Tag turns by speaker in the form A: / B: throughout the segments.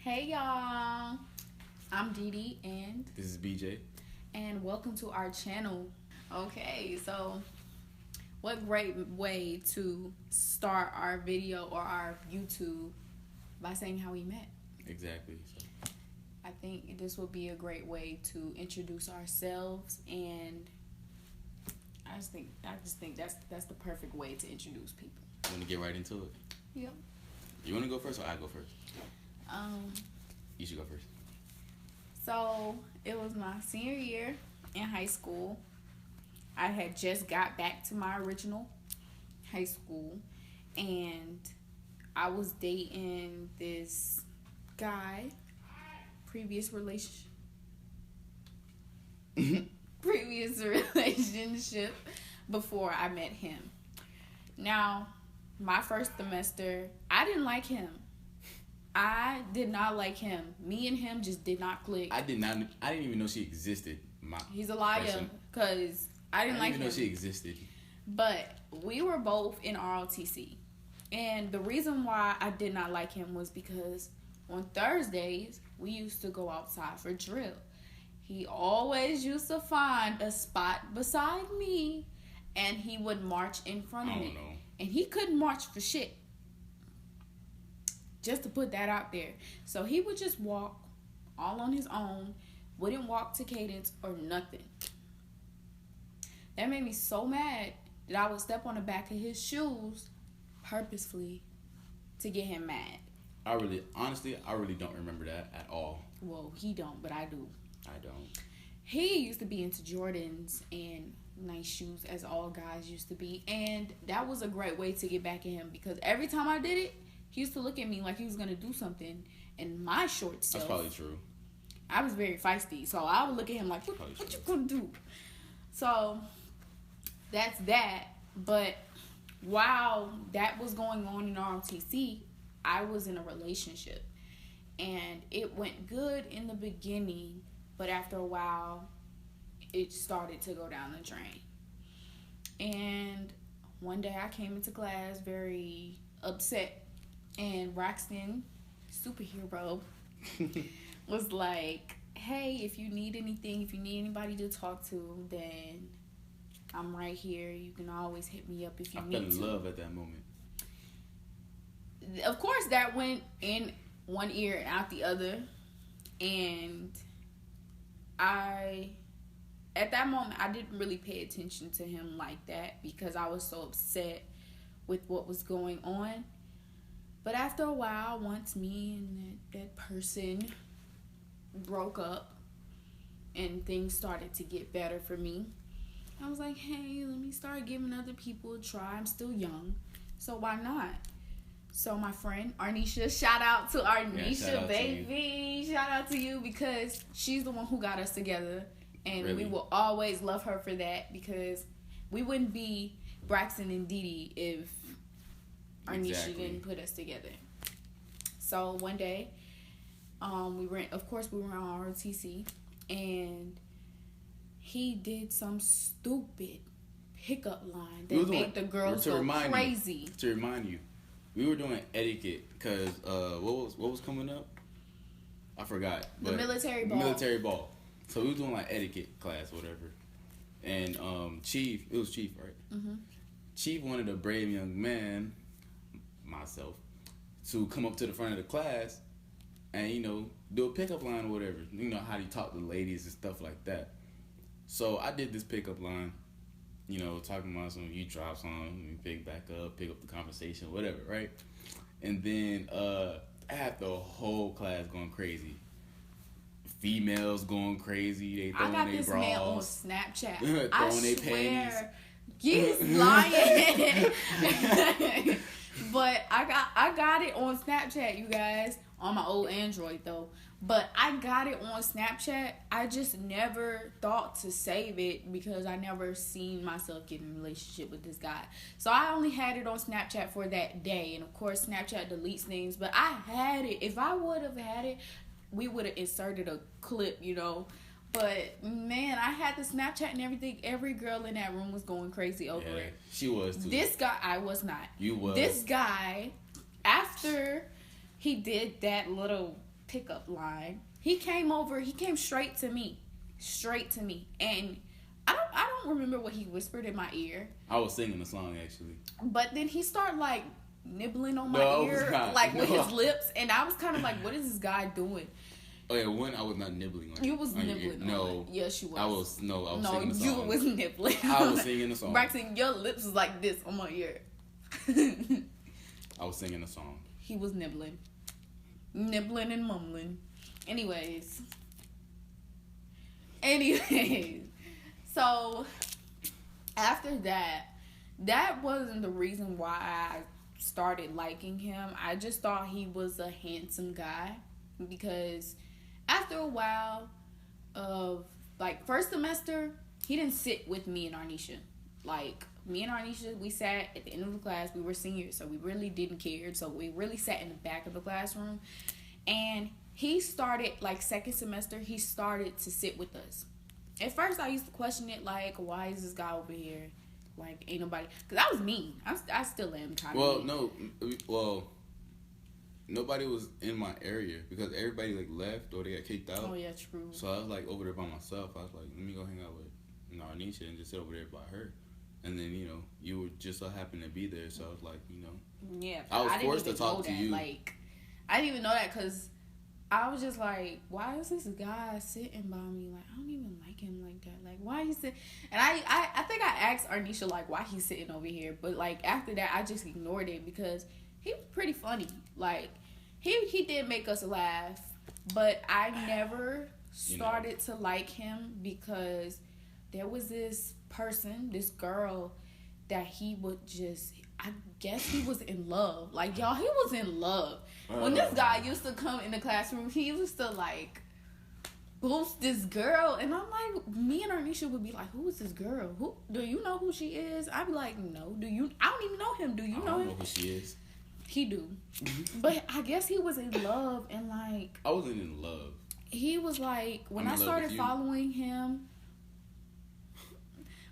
A: Hey y'all, I'm Dee Dee
B: This is BJ.
A: and welcome to our channel. Okay, so what great way to start our video or our YouTube by saying how we met.
B: Exactly. So,
A: I think this would be a great way to introduce ourselves, and I just think that's the perfect way to introduce people.
B: you want to get right into it?
A: Yep.
B: You want to go first or I go first? You should go first.
A: So it was my senior year in high school. I had just got back to my original high school, and I was dating this guy. Previous relationship. Before I met him. Now, my first semester, I didn't like him. I did not like him. Me and him just did not click.
B: I didn't even know she existed.
A: He's a liar, because I didn't like him.
B: I didn't even know she existed.
A: But we were both in ROTC. And the reason why I did not like him was because on Thursdays, we used to go outside for drill. He always used to find a spot beside me, and he would march in front of me. And he couldn't march for shit. Just to put that out there. So he would just walk all on his own, wouldn't walk to cadence or nothing. That made me so mad that I would step on the back of his shoes purposefully to get him mad.
B: I really don't remember that at all.
A: Well, he don't, but I do.
B: I don't.
A: He used to be into Jordans and nice shoes, as all guys used to be. And that was a great way to get back at him, because every time I did it, he used to look at me like he was going to do something. And my short self,
B: that's probably true.
A: I was very feisty. So I would look at him like, what you going to do? So that's that. But while that was going on in ROTC, I was in a relationship. And it went good in the beginning. But after a while, it started to go down the drain. And one day I came into class very upset. And Braxton, superhero, was like, hey, if you need anything, if you need anybody to talk to, then I'm right here. You can always hit me up if you need to.
B: I fell in love at that moment.
A: Of course, that went in one ear and out the other. And at that moment, I didn't really pay attention to him like that because I was so upset with what was going on. But after a while, once me and that person broke up and things started to get better for me, I was like, hey, let me start giving other people a try. I'm still young, so why not? So my friend Arnisha, shout out to Arnisha, baby. Shout out to you, because she's the one who got us together. And really? We will always love her for that, because we wouldn't be Braxton and Dee Dee if Arnisha didn't put us together. So one day, we were on ROTC, and he did some stupid pickup line that made the girls go crazy.
B: To remind you, we were doing etiquette because what was coming up? I forgot.
A: The military ball.
B: Military ball. So we were doing like etiquette class, whatever. And it was Chief, right? Mm-hmm. Chief wanted a brave young man, myself, to come up to the front of the class and, do a pickup line or whatever. You know how you talk to ladies and stuff like that. So I did this pickup line, talking about some, you drop some, pick back up, pick up the conversation, whatever, right? And then I had the whole class going crazy. Females going crazy. They throwing their bras.
A: I got this man on Snapchat.
B: Throwing their panties.
A: He's lying. But I got it on Snapchat, you guys. On my old Android, though. But I got it on Snapchat. I just never thought to save it because I never seen myself getting in a relationship with this guy. So I only had it on Snapchat for that day. And, of course, Snapchat deletes things. But I had it. If I would have had it, we would have inserted a clip, But, man, I had the Snapchat and everything. Every girl in that room was going crazy over it.
B: She was, too.
A: This guy, I was not.
B: You was.
A: This guy, after he did that little pickup line. He came over. He came straight to me, and I don't remember what he whispered in my ear.
B: I was singing the song actually.
A: But then he started like nibbling on my ear, like with his lips, and I was kind of like, "What is this guy doing?"
B: Oh yeah, one I was not nibbling on.
A: You was nibbling on
B: No.
A: it. Yes, you was.
B: I was singing the song.
A: You was nibbling.
B: I was singing the song.
A: Braxton, your lips was like this on my ear.
B: I was singing the song.
A: He was nibbling. Nibbling and mumbling. Anyways. So, after that wasn't the reason why I started liking him. I just thought he was a handsome guy. Because after a while of, like, first semester, he didn't sit with me and Arnisha. Like, me and Arnisha, we sat at the end of the class. We were seniors, so we really didn't care. So we really sat in the back of the classroom. And he started, like, second semester, he started to sit with us. At first, I used to question it, like, why is this guy over here? Like, ain't nobody... Because I was mean. I still am kind of mean.
B: Nobody was in my area because everybody, like, left or they got kicked out.
A: Oh, yeah, true.
B: So I was, like, over there by myself. I was like, let me go hang out with Arnisha and just sit over there by her. And then, you know, you were just so happened to be there. So I was like, you know.
A: Yeah.
B: I was forced to talk to you.
A: Like, I didn't even know that because I was just like, why is this guy sitting by me? Like, I don't even like him like that. Like, why he sit? And I think I asked Arnisha, like, why he's sitting over here. But, like, after that, I just ignored it because he was pretty funny. Like, he did make us laugh. But I never started to like him because there was this person, this girl, that he would just... I guess he was in love. Like, y'all, he was in love. When this guy used to come in the classroom, he used to, like, boost this girl. And I'm like, me and Arnisha would be like, who is this girl? Who do you know who she is? I'd be like, no. I don't even know him. Do you know him?
B: I don't know who she is.
A: He do. But I guess he was in love and, like...
B: I wasn't in love.
A: He was like, when I started following him...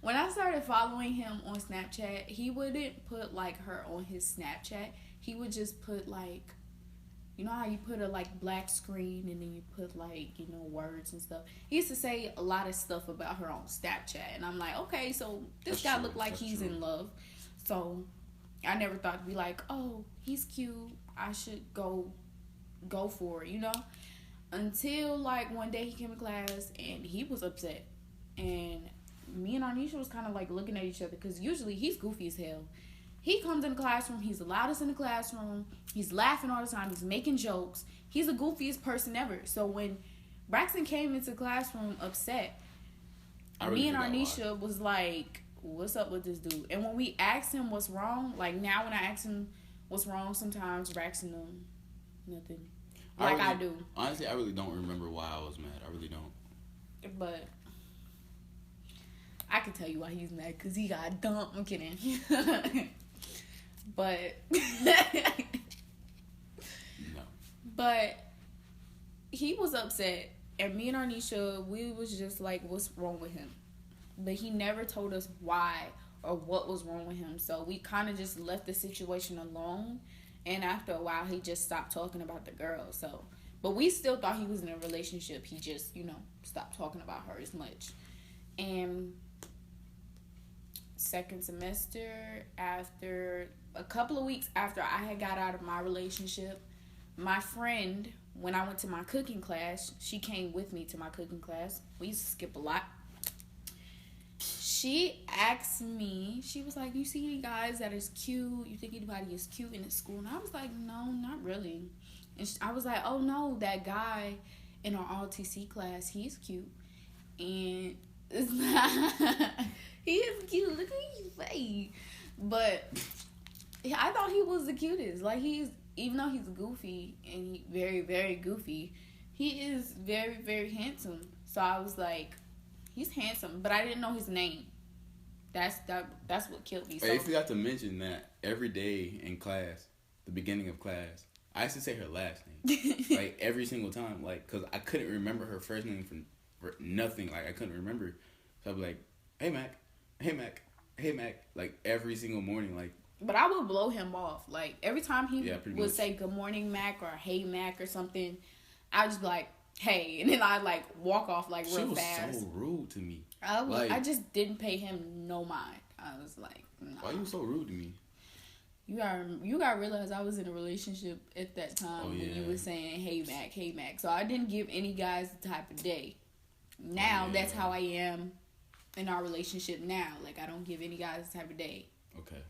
A: When I started following him on Snapchat, he wouldn't put, like, her on his Snapchat. He would just put, like, you know how you put a, like, black screen and then you put, like, you know, words and stuff. He used to say a lot of stuff about her on Snapchat. And I'm like, okay, so this guy looked like he's in love. So I never thought to be like, oh, he's cute. I should go for it, you know? Until, like, one day he came to class and he was upset. And... me and Arnisha was kind of like looking at each other because usually he's goofy as hell. He comes in the classroom, he's the loudest in the classroom, he's laughing all the time, he's making jokes, he's the goofiest person ever. So when Braxton came into the classroom upset, me and Arnisha was like, what's up with this dude? And when we asked him what's wrong, like now when I ask him what's wrong, sometimes Braxton nothing. Like I do.
B: Honestly, I really don't remember why I was mad. I really don't.
A: But I can tell you why he's mad, because he got dumped. I'm kidding. But...
B: no.
A: But he was upset, and me and Arnisha, we was just like, what's wrong with him? But he never told us why or what was wrong with him. So we kind of just left the situation alone, and after a while, he just stopped talking about the girl. So, but we still thought he was in a relationship. He just, you know, stopped talking about her as much. And... second semester, after a couple of weeks after I had got out of my relationship, my friend, when I went to my cooking class, she came with me to my cooking class. We used to skip a lot. She asked me, she was like, you see any guys that is cute? You think anybody is cute in the school? And I was like, no, not really. And I was like, oh no, that guy in our ROTC class, he's cute. And it's not... He is cute. Look at his face. But I thought he was the cutest. Like, even though he's goofy and he very, very goofy, he is very, very handsome. So I was like, he's handsome, but I didn't know his name. That's what killed me. So,
B: I forgot to mention that every day in class, the beginning of class, I used to say her last name. Like, every single time. Like, because I couldn't remember her first name for nothing. Like, I couldn't remember. So I'd be like, hey, Mac. Hey, Mac. Hey, Mac. Like, every single morning, like.
A: But I would blow him off. Like, every time he would say, good morning, Mac, or hey, Mac, or something, I would just be like, hey, and then I like walk off like real fast.
B: She was so rude to me.
A: I just didn't pay him no mind. I was like, nah.
B: Why you so rude to me?
A: You gotta realize I was in a relationship at that time when you were saying, hey Mac. So I didn't give any guys the type of day. Now that's how I am in our relationship now. Like, I don't give any guys the type of day.
B: Okay.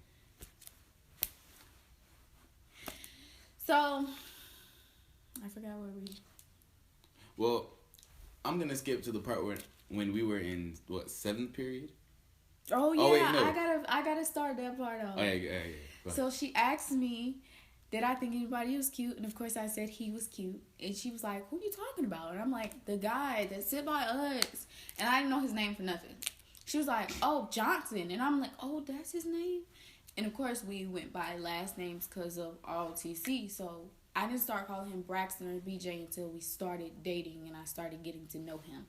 A: So I forgot where we.
B: Well, I'm gonna skip to the part when we were in 7th period.
A: Oh yeah, wait, no. I gotta start that part off.
B: Oh yeah.
A: So she asked me, did I think anybody was cute? And of course I said he was cute. And she was like, who you talking about? And I'm like, the guy that sit by us. And I didn't know his name for nothing. She was like, oh, Johnson. And I'm like, oh, that's his name? And of course we went by last names because of ROTC. So I didn't start calling him Braxton or BJ until we started dating and I started getting to know him.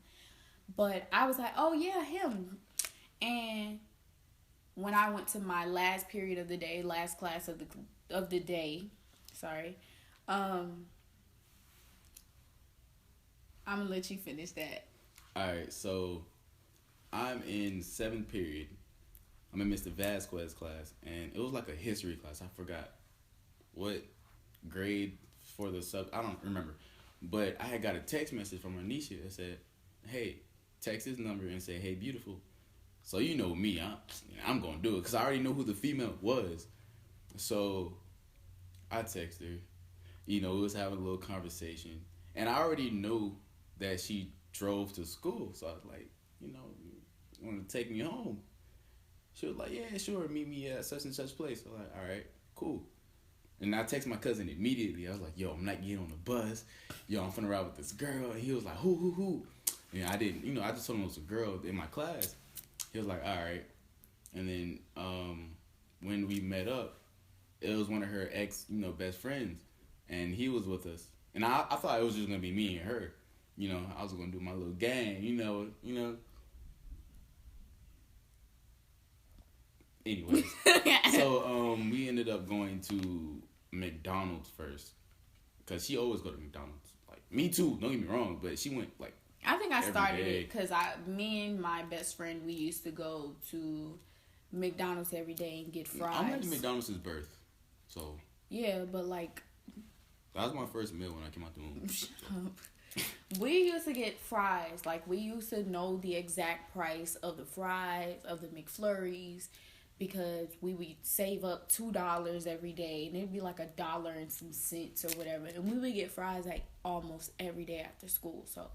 A: But I was like, oh yeah, him. And when I went to my last period of the day, last class of the day, I'm gonna let you finish that.
B: All right, so I'm in 7th period. I'm in Mr. Vasquez class, and it was like a history class. I forgot what grade for the sub. I don't remember, but I had got a text message from Anisha that said, "Hey, text his number and say, hey, beautiful." So you know me, I'm gonna do it because I already know who the female was. So I texted her. We was having a little conversation, and I already knew that she drove to school. So I was like, you want to take me home? She was like, yeah, sure, meet me at such and such place. I was like, all right, cool. And I texted my cousin immediately. I was like, yo, I'm not getting on the bus. Yo, I'm finna ride with this girl. And he was like, who? And I didn't, I just told him it was a girl in my class. He was like, all right. And then when we met up, it was one of her ex, best friends. And he was with us. And I thought it was just going to be me and her. I was going to do my little gang, Anyways. So we ended up going to McDonald's first. Because she always go to McDonald's. Like, me too, don't get me wrong. But she went, like,
A: I think I started it because me and my best friend, we used to go to McDonald's every day and get fries.
B: I went to McDonald's since birth, so.
A: Yeah, but like.
B: That was my first meal when I came out the womb.
A: Shut up. We used to get fries. Like, we used to know the exact price of the fries, of the McFlurries, because we would save up $2 every day, and it'd be like $1 and some cents or whatever. And we would get fries like almost every day after school, so.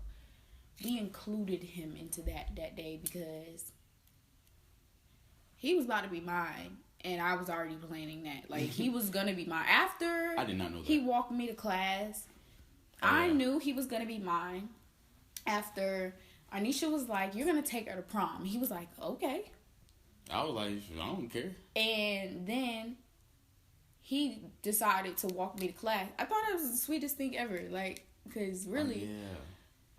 A: We included him into that day because he was about to be mine, and I was already planning that. Like, he was going to be mine. After
B: I did not know that.
A: He walked me to class, I knew he was going to be mine. After Anisha was like, you're going to take her to prom. He was like, okay.
B: I was like, I don't care.
A: And then he decided to walk me to class. I thought it was the sweetest thing ever. Like, because really...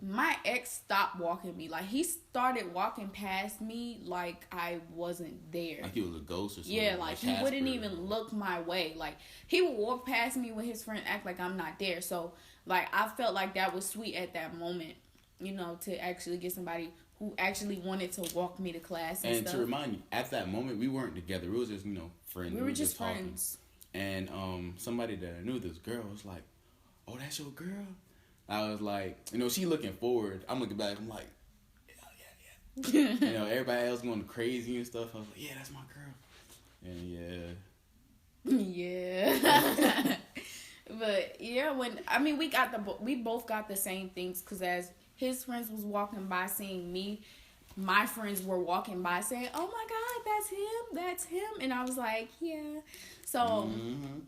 A: My ex stopped walking me. Like, he started walking past me like I wasn't there.
B: Like he was a ghost or something.
A: Yeah, like he wouldn't even look my way. Like, he would walk past me with his friend, act like I'm not there. So, like, I felt like that was sweet at that moment, to actually get somebody who actually wanted to walk me to class and stuff.
B: To remind you, at that moment, we weren't together. We was just, friends.
A: We were just friends.
B: And somebody that I knew, this girl, was like, oh, that's your girl? I was like, she looking forward. I'm looking back. I'm like, yeah. Everybody else going crazy and stuff. I was like, yeah, that's my girl. And
A: yeah. But yeah, we both got the same things, because as his friends was walking by seeing me, my friends were walking by saying, oh my God, that's him. And I was like, yeah. So. Mm-hmm.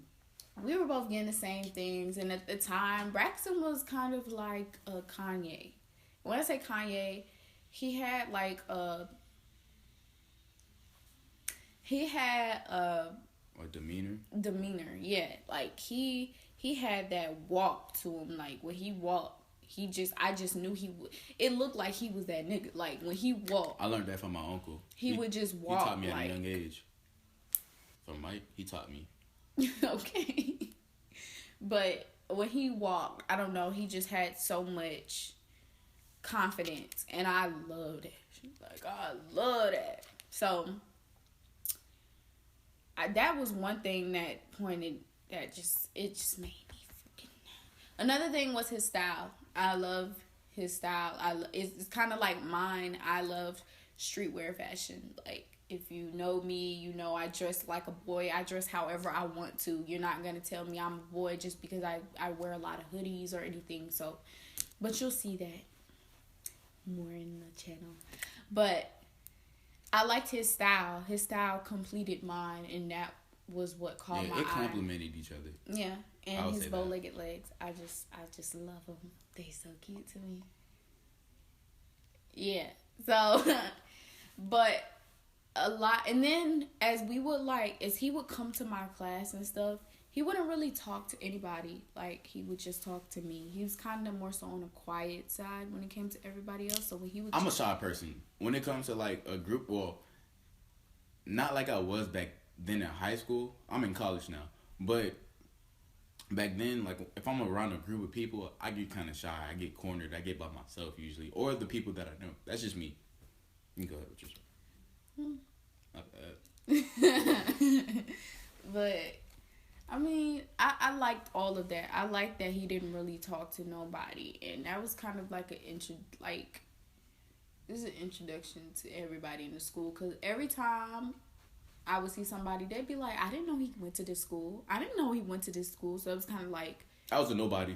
A: We were both getting the same things, and at the time, Braxton was kind of like a Kanye. When I say Kanye, he had a
B: demeanor.
A: Demeanor, yeah. Like he had that walk to him. Like when he walked, I just knew he would. It looked like he was that nigga. Like when he walked,
B: I learned that from my uncle.
A: He would just walk.
B: He taught me at a young age. From Mike, he taught me.
A: Okay. But when he walked, I don't know, he just had so much confidence, and I love that. Like, I love that. So that was one thing that it just made me freaking. Another thing was his style. I love his style. It's kind of like mine. I love streetwear fashion. Like, if you know me, you know I dress like a boy. I dress however I want to. You're not going to tell me I'm a boy just because I wear a lot of hoodies or anything. So, but you'll see that more in the channel. But I liked his style. His style completed mine, and that was what caught my eye.
B: It complemented each other.
A: Yeah, and his bow-legged legs. I just love them. They so cute to me. Yeah. So, but a lot, and then as he would come to my class and stuff, he wouldn't really talk to anybody. Like, he would just talk to me. He was kind of more so on the quiet side when it came to everybody else. So when he would,
B: I'm a shy person. When it comes to like a group, well, not like I was back then in high school. I'm in college now, but back then, like if I'm around a group of people, I get kind of shy. I get cornered. I get by myself usually, or the people that I know. That's just me. You can go ahead with your story. Not bad.
A: But I mean, I liked all of that. I liked that he didn't really talk to nobody, and that was kind of like this is an introduction to everybody in the school. Cause every time I would see somebody, they'd be like, "I didn't know he went to this school. I didn't know he went to this school." So it was kind of like
B: I was a nobody.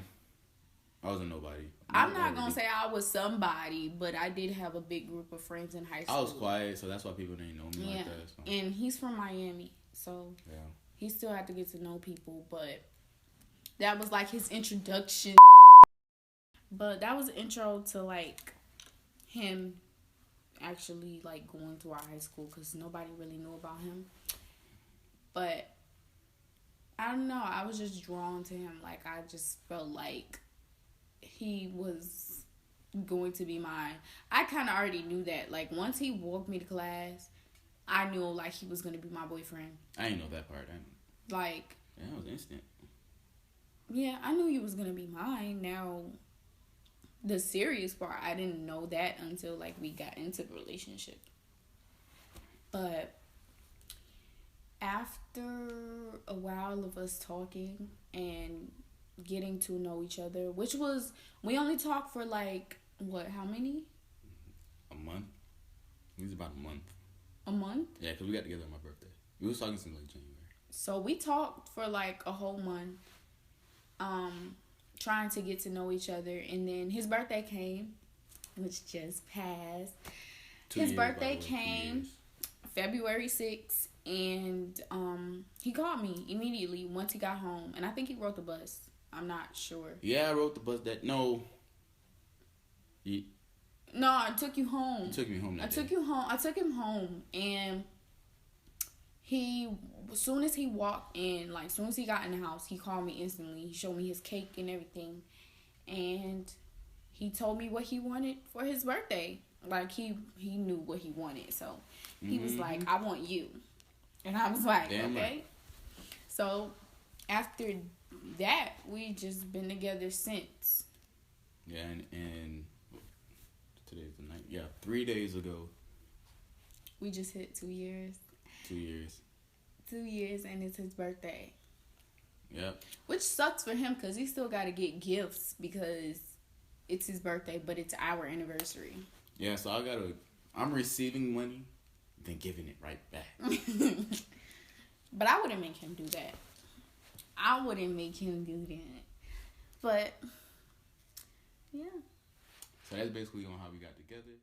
A: I'm not gonna say I was somebody, but I did have a big group of friends in high school.
B: I was quiet, so that's why people didn't know me like that. So.
A: And he's from Miami, so
B: yeah.
A: He still had to get to know people, but that was like his introduction. But that was the intro to like him actually like going to our high school, because nobody really knew about him. But I don't know, I was just drawn to him. Like, I just felt like he was going to be mine. I kind of already knew that. Like, once he walked me to class, I knew like he was gonna be my boyfriend.
B: I didn't know that part.
A: Like,
B: yeah, it was instant.
A: Yeah, I knew he was gonna be mine. Now, the serious part, I didn't know that until like we got into the relationship. But after a while of us talking and getting to know each other, which was, we only talked for like how many?
B: A month. It was about a month.
A: A month?
B: Yeah, because we got together on my birthday. We was talking since like January.
A: So we talked for like a whole month, trying to get to know each other. And then his birthday came, which just passed. His birthday came February 6th, and he called me immediately once he got home. And I think he rode the bus. I'm not sure.
B: Yeah, I rode the bus No,
A: I took you home.
B: You took me home that day.
A: I took him home, and as soon as he walked in, like, as soon as he got in the house, he called me instantly. He showed me his cake and everything, and he told me what he wanted for his birthday. Like, he knew what he wanted, so he was like, "I want you," and I was like,
B: Damn
A: "Okay."
B: Right.
A: So after that, we just been together since.
B: Yeah, and today's the night. Yeah, 3 days ago.
A: We just hit 2 years.
B: 2 years.
A: 2 years, and it's his birthday.
B: Yep.
A: Which sucks for him, because he still got to get gifts because it's his birthday, but it's our anniversary.
B: Yeah, so I'm receiving money, then giving it right back.
A: But I wouldn't make him do that. But, yeah.
B: So that's basically on how we got together.